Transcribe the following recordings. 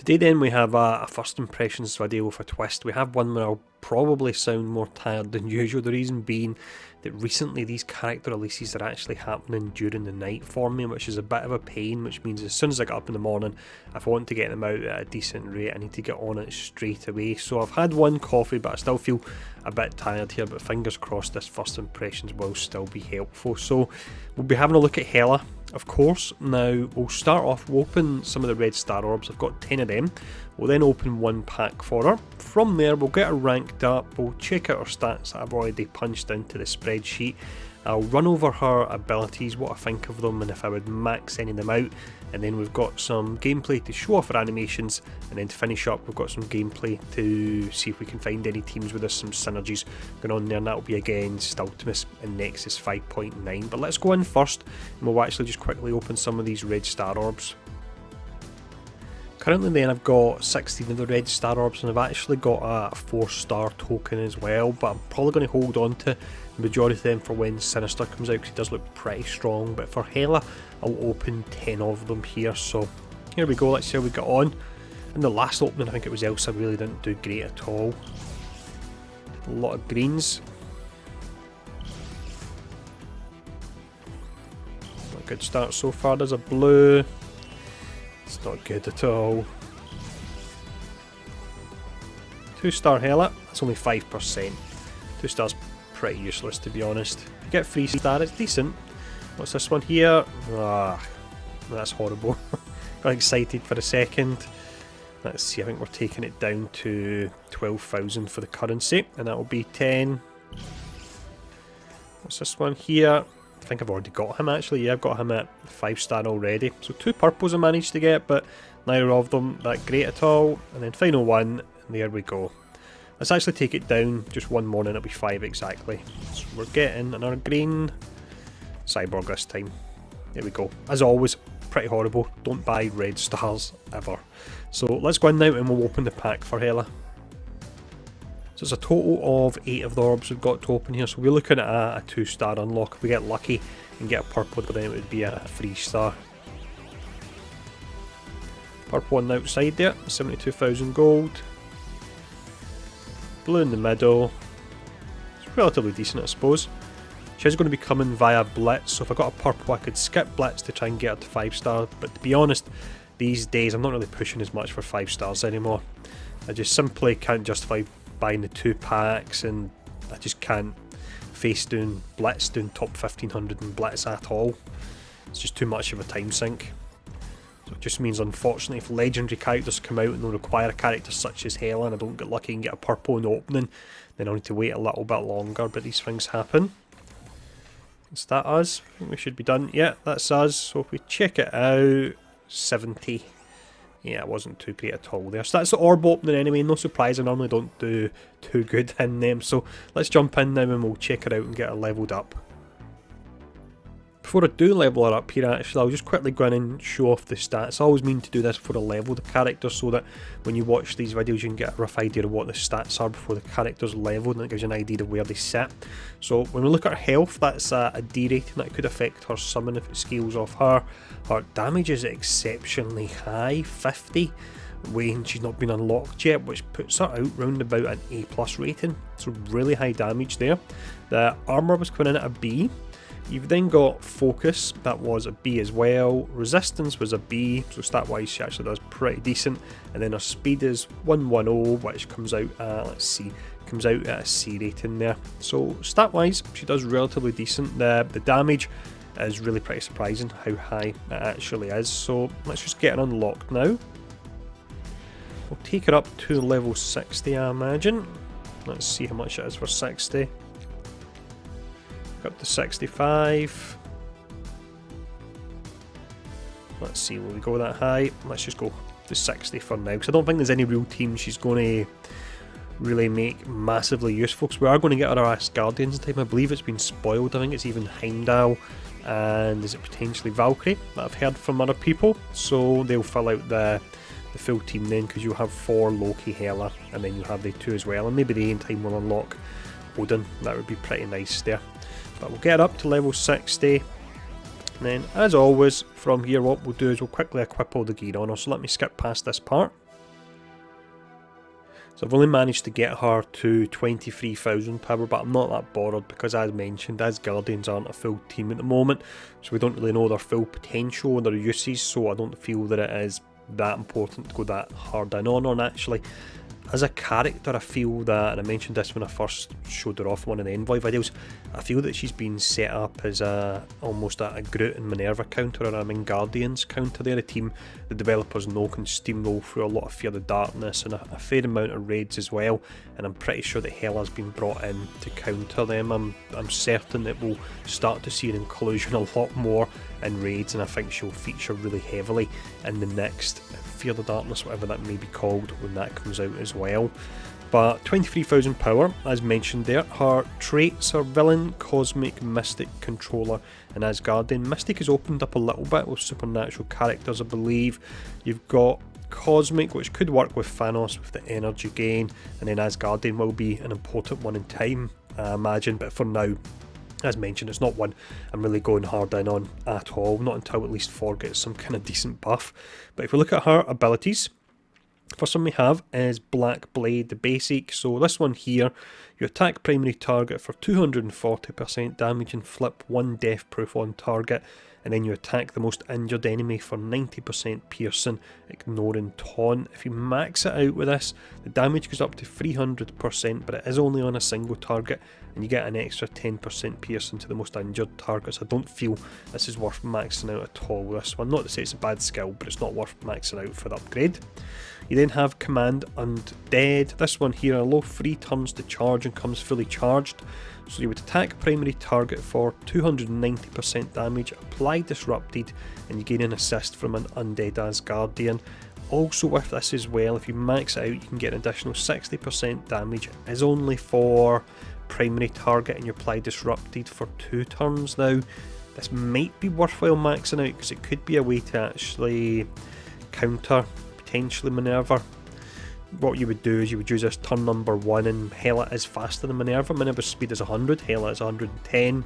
Today then we have a first impressions video with a twist. We have one where I'll probably sound more tired than usual, the reason being that recently these character releases are actually happening during the night for me, which is a bit of a pain, which means as soon as I get up in the morning, if I want to get them out at a decent rate, I need to get on it straight away. So I've had one coffee, but I still feel a bit tired here, but fingers crossed this first impressions will still be helpful. So we'll be having a look at Hela, of course. Now we'll start off, we'll open some of the red star orbs. I've got 10 of them. We'll then open one pack for her. From there we'll get her ranked up, we'll check out her stats that I've already punched into the spreadsheet. I'll run over her abilities, what I think of them and if I would max any of them out, and then we've got some gameplay to show off her animations, and then to finish up we've got some gameplay to see if we can find any teams with us, some synergies going on there, and that'll be against Ultimus and Nexus 5.9. But let's go in first and we'll actually just quickly open some of these red star orbs. Currently then I've got 16 of the red star orbs, and I've actually got a 4-star token as well, but I'm probably going to hold on to the majority of them for when Sinister comes out because he does look pretty strong. But for Hela I'll open 10 of them here, so here we go, let's see how we get on. In the last opening I think it was Elsa really didn't do great at all. A lot of greens. Not a good start so far. There's a blue. It's not good at all. 2-star Hela, that's only 5%. 2 stars pretty useless to be honest. You get 3-star, it's decent. What's this one here? Ah, that's horrible. Got excited for a second. Let's see, I think we're taking it down to 12,000 for the currency, and that will be 10. What's this one here? I think I've already got him actually, yeah, I've got him at 5-star already. So 2 purples I managed to get, but neither of them that great at all. And then final one, and there we go. Let's actually take it down just one more and it'll be 5 exactly. So we're getting another green cyborg this time. There we go. As always, pretty horrible. Don't buy red stars ever. So let's go in now and we'll open the pack for Hela. So it's a total of 8 of the orbs we've got to open here, so we're looking at a 2-star unlock. If we get lucky and get a purple, then it would be a 3-star. Purple on the outside there, 72,000 gold. Blue in the middle. It's relatively decent I suppose. She's going to be coming via Blitz, so if I got a purple I could skip Blitz to try and get her to 5-star, but to be honest, these days I'm not really pushing as much for 5 stars anymore. I just simply can't justify buying the 2 packs, and I just can't face doing Blitz, doing top 1500 in Blitz at all. It's just too much of a time sink. So it just means unfortunately if legendary characters come out and they'll require a character such as Hela and I don't get lucky and get a purple in the opening, then I'll need to wait a little bit longer, but these things happen. Is that us? I think we should be done. Yeah, that's us. So if we check it out, 70. Yeah, it wasn't too great at all there. So that's the orb opening anyway, no surprise, I normally don't do too good in them. So let's jump in now and we'll check her out and get her leveled up. Before I do level her up here actually, I'll just quickly go in and show off the stats. I always mean to do this before I level the character so that when you watch these videos you can get a rough idea of what the stats are before the character's leveled, and it gives you an idea of where they sit. So when we look at her health, that's a D rating that could affect her summon if it scales off her. Her damage is exceptionally high, 50, when she's not been unlocked yet, which puts her out round about an A+ rating. So really high damage there. The armour was coming in at a B. You've then got Focus, that was a B as well. Resistance was a B, so stat wise she actually does pretty decent. And then her speed is 110, which comes out at, let's see, comes out at a C rating there. So stat wise she does relatively decent. The damage is really pretty surprising how high it actually is. So let's just get it unlocked now. We'll take her up to level 60 I imagine. Let's see how much it is for 60. Up to 65. Let's see, will we go that high? Let's just go to 60 for now, because I don't think there's any real team she's going to really make massively useful, because we are going to get our Asgardians in time. I believe it's been spoiled. I think it's even Heimdall, and is it potentially Valkyrie that I've heard from other people, so they'll fill out the full team then, because you'll have 4 Loki, Hela, and then you'll have the 2 as well, and maybe the in time will unlock Odin. That would be pretty nice there. But we'll get up to level 60, and then as always from here what we'll do is we'll quickly equip all the gear on her. So let me skip past this part. So I've only managed to get her to 23,000 power, but I'm not that bothered because, as mentioned, Asgardians aren't a full team at the moment, so we don't really know their full potential and their uses, so I don't feel that it is that important to go that hard in on actually. As a character, I feel that, and I mentioned this when I first showed her off in one of the Envoy videos, I feel that she's been set up as almost a Groot and Minerva counter, or a Guardians counter. They're a team the developers know can steamroll through a lot of Fear the Darkness and a fair amount of raids as well, and I'm pretty sure that Hela's been brought in to counter them. I'm certain that we'll start to see an inclusion a lot more in raids, and I think she'll feature really heavily in the next Fear the Darkness, whatever that may be called, when that comes out as well. But 23,000 power, as mentioned there. Her traits are Villain, Cosmic, Mystic, Controller and Asgardian. Mystic has opened up a little bit with supernatural characters, I believe. You've got Cosmic, which could work with Thanos with the energy gain, and then Asgardian will be an important one in time, I imagine, but for now, as mentioned, it's not one I'm really going hard in on at all, not until at least 4 gets some kind of decent buff. But if we look at her abilities, first one we have is Black Blade, the basic. So this one here, you attack primary target for 240% damage and flip 1 death proof on target, and then you attack the most injured enemy for 90% piercing, ignoring taunt. If you max it out with this, the damage goes up to 300%, but it is only on a single target, and you get an extra 10% piercing to the most injured targets. I don't feel this is worth maxing out at all with this one. Not to say it's a bad skill, but it's not worth maxing out for the upgrade. You then have Command Undead. This one here, allow 3 turns to charge and comes fully charged. So you would attack primary target for 290% damage, apply Disrupted, and you gain an assist from an Undead Asgardian. Also with this as well, if you max it out, you can get an additional 60% damage. It is only for primary target, and you apply Disrupted for 2 turns now. This might be worthwhile maxing out because it could be a way to actually counter potentially Minerva. What you would do is you would use this turn number 1, and Hela is faster than Minerva. Minerva's speed is 100, Hela is 110.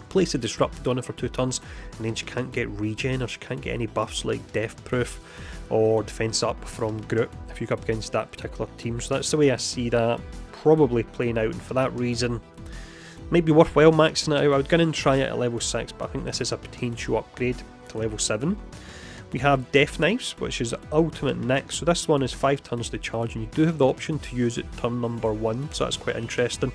Place a Disrupted on her for 2 turns, and then she can't get regen, or she can't get any buffs like Death Proof or Defense Up from Groot if you go up against that particular team. So that's the way I see that probably playing out, and for that reason, might be worthwhile maxing it out. I would go in and try it at level 6, but I think this is a potential upgrade to level 7. We have Death Knives, which is Ultimate next. So this one is 5 turns to charge, and you do have the option to use it turn number 1, so that's quite interesting.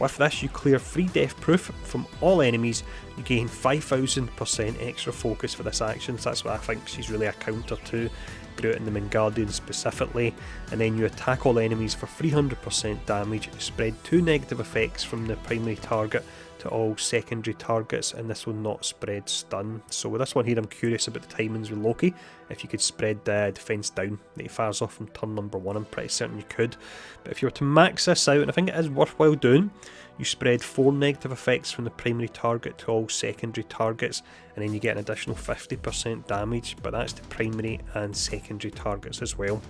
With this, you clear 3 death proof from all enemies. You gain 5,000% extra focus for this action, so that's what I think she's really a counter to Groot and the Guardians specifically. And then you attack all enemies for 300% damage, spread 2 negative effects from the primary target to all secondary targets, and this will not spread stun. So with this one here, I'm curious about the timings with Loki. If you could spread the defense down that he fires off from turn number 1, I'm pretty certain you could. But if you were to max this out, and I think it is worthwhile doing, you spread 4 negative effects from the primary target to all secondary targets, and then you get an additional 50% damage, but that's to primary and secondary targets as well.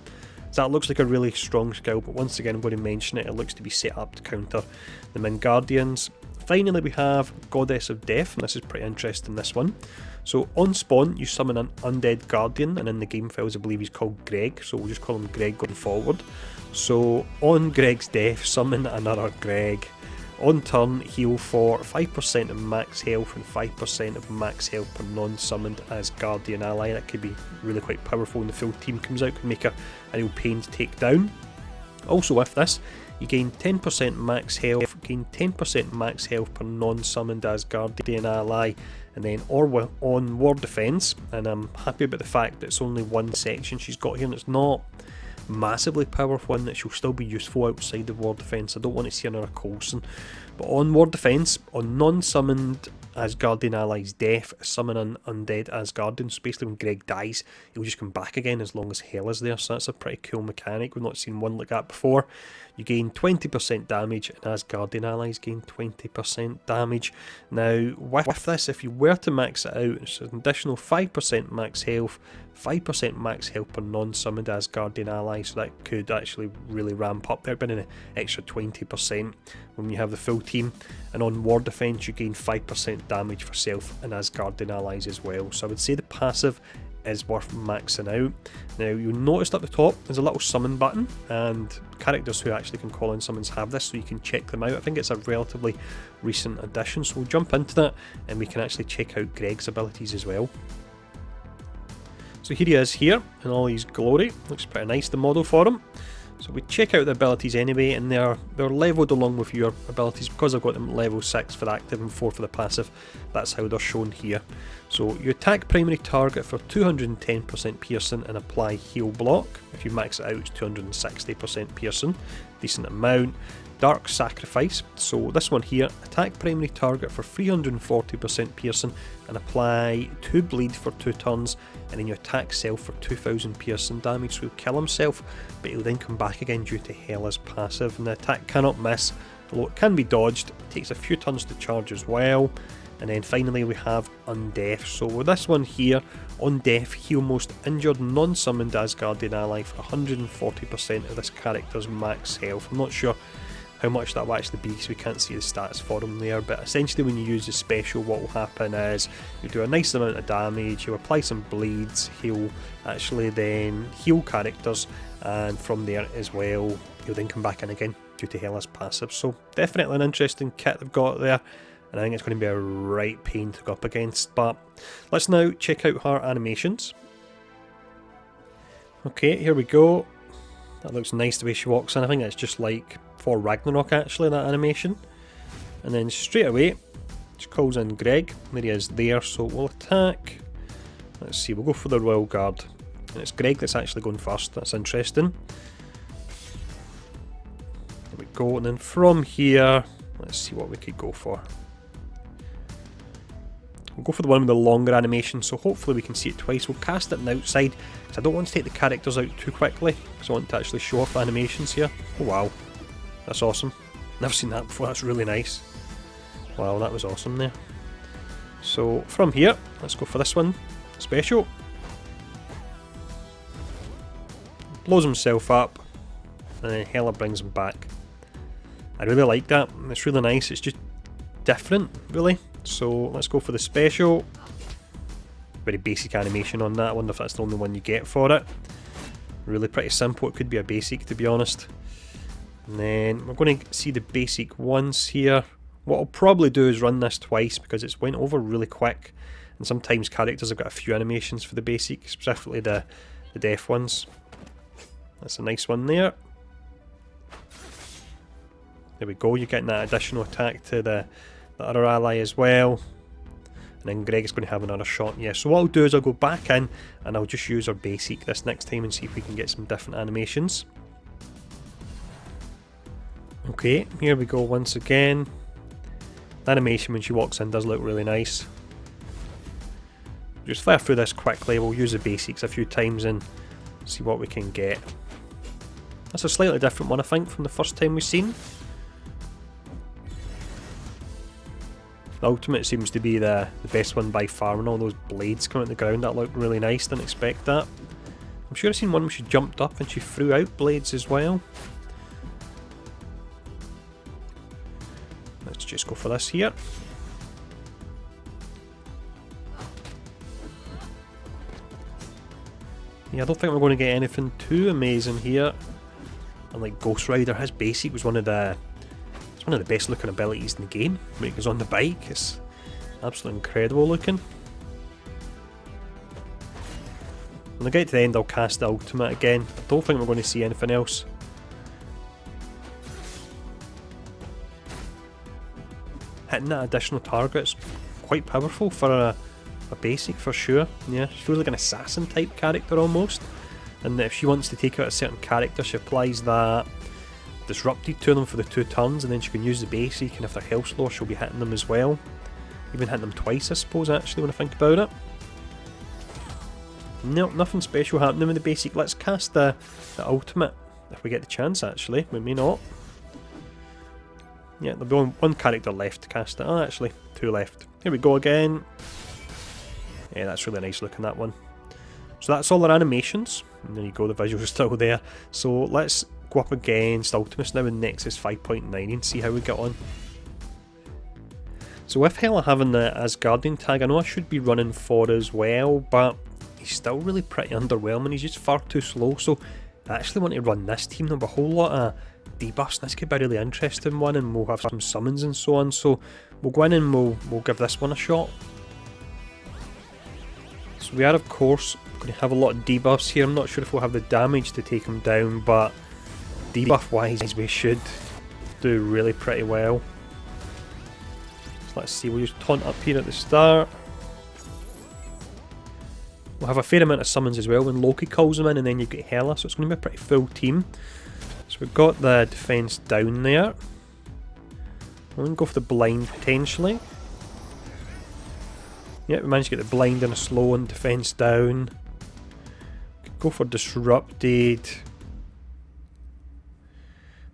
So that looks like a really strong skill, but once again I'm going to mention it, it looks to be set up to counter the Guardians. Finally we have Goddess of Death, and this is pretty interesting, this one. So on spawn you summon an undead guardian, and in the game files I believe he's called Greg, so we'll just call him Greg going forward. So on Greg's death, summon another Greg. On turn, heal for 5% of max health and 5% of max health per non-summoned Asgardian ally. That could be really quite powerful when the full team comes out, can make a real pain to take down. Also with this, you gain 10% max health, gain 10% max health per non-summoned Asgardian ally, and then on War Defense, and I'm happy about the fact that it's only one section she's got here, and it's not massively powerful, and that she'll still be useful outside of War Defense. I don't want to see another Coulson. But on War Defense, on non-summoned Asgardian allies' death, summon an undead Asgardian. So basically when Greg dies, he'll just come back again as long as Hela's there, so that's a pretty cool mechanic. We've not seen one like that before. You gain 20% damage, and Asgardian allies gain 20% damage. Now with this, if you were to max it out, it's an additional 5% max health, 5% max health per non-summoned Asgardian ally, so that could actually really ramp up there, but an extra 20% when you have the full team. And on War Defense you gain 5% damage for self and Asgardian allies as well. So I would say the passive is worth maxing out. Now you'll notice at the top there's a little summon button, and characters who actually can call in summons have this, so you can check them out. I think it's a relatively recent addition, so we'll jump into that and we can actually check out Greg's abilities as well. So here he is here in all his glory. Looks pretty nice, the model for him. So we check out the abilities anyway, and they're levelled along with your abilities because I've got them level 6 for the active and 4 for the passive. That's how they're shown here. So you attack primary target for 210% piercing and apply heal block. If you max it out, it's 260% piercing. Decent amount. Dark Sacrifice. So this one here, attack primary target for 340% piercing and apply 2 bleed for 2 turns, and then you attack self for 2000 piercing damage. So he'll kill himself, but he'll then come back again due to Hela's passive, and the attack cannot miss, although it can be dodged. It takes a few turns to charge as well. And then finally we have Undeath. So with this one here, on death, heal most injured non-summoned Asgardian ally for 140% of this character's max health. I'm not sure how much that will actually be because we can't see the stats for him there, but essentially when you use the special, what will happen is you do a nice amount of damage, you apply some bleeds, he'll actually then heal characters, and from there as well he'll then come back in again due to Hela's passive. So definitely an interesting kit they've got there, and I think it's going to be a right pain to go up against. But let's now check out her animations. Okay, here we go. That looks nice the way she walks in. I think it's just like for Ragnarok actually, that animation. And then straight away she calls in Greg. There he is there, so we'll attack. Let's see, we'll go for the Royal Guard. And it's Greg that's actually going first. That's interesting. There we go, and then from here, let's see what we could go for. We'll go for the one with the longer animation, so hopefully we can see it twice. We'll cast it on the outside, because I don't want to take the characters out too quickly, because I want to actually show off the animations here. Oh wow, that's awesome. Never seen that before, that's really nice. Wow, that was awesome there. So from here, let's go for this one. Special. Blows himself up, and then Hela brings him back. I really like that, it's really nice, it's just different, really. So let's go for the special. Very basic animation on that. I wonder if that's the only one you get for it. Really pretty simple. It could be a basic, to be honest. And then we're going to see the basic once here. What I'll probably do is run this twice because it's went over really quick, and sometimes characters have got a few animations for the basic, specifically the deaf ones. That's a nice one there. There we go, you're getting that additional attack to the other ally as well, and then Greg's going to have another shot. Yeah, so what I'll do is I'll go back in and I'll just use our basic this next time and see if we can get some different animations. Okay, here we go once again. The animation when she walks in does look really nice. Just fire through this quickly. We'll use the basics a few times and see what we can get. That's a slightly different one, I think, from the first time we've seen. The ultimate seems to be the best one by far, and all those blades coming out the ground, that looked really nice, didn't expect that. I'm sure I've seen one where she jumped up and she threw out blades as well. Let's just go for this here. Yeah, I don't think we're going to get anything too amazing here. And like Ghost Rider, his basic was one of the best looking abilities in the game. When he goes on the bike, it's absolutely incredible looking. When I get to the end, I'll cast the ultimate again. I don't think we're going to see anything else. Hitting that additional target's quite powerful for a basic for sure. Yeah, she feels like an assassin type character almost. And if she wants to take out a certain character, she applies that disrupted to them for the 2 turns, and then she can use the basic, and if they're health low, she'll be hitting them as well. Even hitting them twice, I suppose, actually, when I think about it. No, nothing special happening with the basic. Let's cast the ultimate, if we get the chance, actually. We may not. Yeah, there'll be one character left to cast it. Oh, actually, 2 left. Here we go again. Yeah, that's really nice looking, that one. So that's all our animations. And there you go, the visuals are still there. So let's go up against Ultimus now in Nexus 5.9 and see how we get on. So with Hela having the Asgardian tag, I know I should be running 4 as well, but he's still really pretty underwhelming. He's just far too slow, so I actually want to run this team. There'll be a whole lot of debuffs. This could be a really interesting one, and we'll have some summons and so on. So we'll go in and we'll give this one a shot. So we are, of course, going to have a lot of debuffs here. I'm not sure if we'll have the damage to take him down, but debuff-wise, we should do really pretty well. So let's see, we'll use Taunt up here at the start. We'll have a fair amount of summons as well when Loki calls them in, and then you get Hela, so it's going to be a pretty full team. So we've got the defense down there. We're going to go for the blind potentially. Yeah, we managed to get the blind and a slow and defense down. Go for disrupted.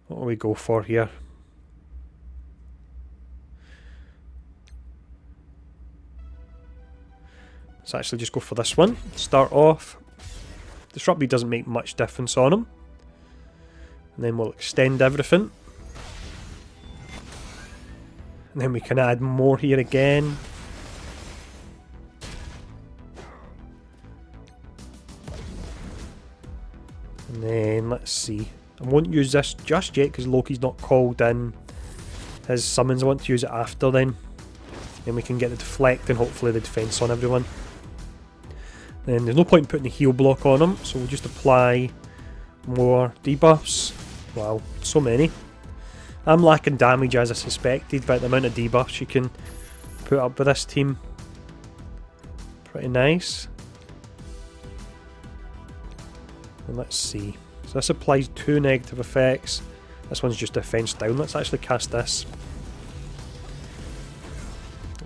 What do we go for here? Let's actually just go for this one. Start off. Disrupted doesn't make much difference on him. And then we'll extend everything. And then we can add more here again. And then let's see. I won't use this just yet because Loki's not called in his summons. I want to use it after then. Then we can get the deflect and hopefully the defense on everyone. Then there's no point in putting the heal block on him, so we'll just apply more debuffs. Wow, so many. I'm lacking damage as I suspected, but the amount of debuffs you can put up with this team, pretty nice. And let's see. So this applies 2 negative effects. This one's just defense down. Let's actually cast this.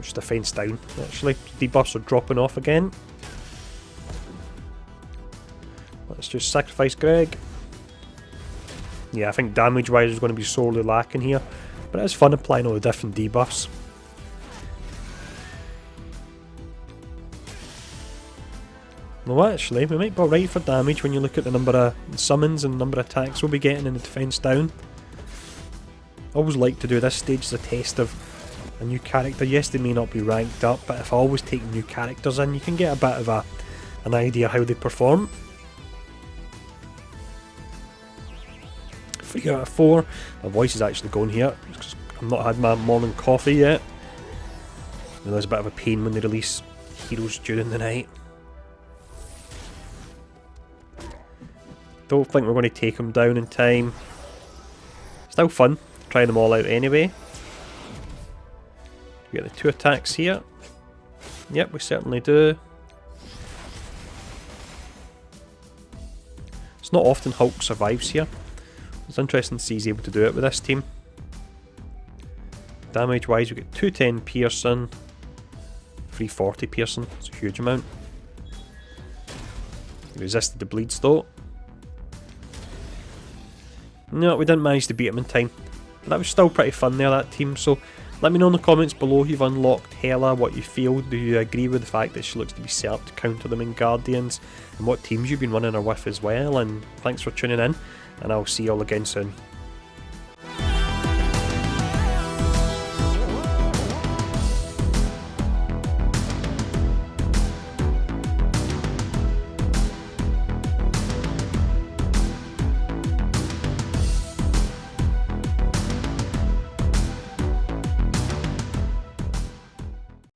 Just defense down, actually. Debuffs are dropping off again. Let's just sacrifice Greg. Yeah, I think damage-wise is going to be sorely lacking here. But it's fun applying all the different debuffs. Well, actually, we might be alright for damage when you look at the number of summons and number of attacks we'll be getting in the defense down. I always like to do this stage as a test of a new character. Yes, they may not be ranked up, but if I always take new characters in, you can get a bit of an idea how they perform. 3 out of 4. My voice is actually going here because I've not had my morning coffee yet. And there's a bit of a pain when they release heroes during the night. Don't think we're going to take them down in time. Still fun trying them all out anyway. We get the 2 attacks here. Yep, we certainly do. It's not often Hulk survives here. It's interesting to see he's able to do it with this team. Damage wise, we get 210 piercing, 340 piercing. It's a huge amount. He resisted the bleeds though. No, we didn't manage to beat him in time. But that was still pretty fun there, that team. So let me know in the comments below if you've unlocked Hela, what you feel. Do you agree with the fact that she looks to be set up to counter them in Guardians? And what teams you've been running her with as well. And thanks for tuning in. And I'll see you all again soon.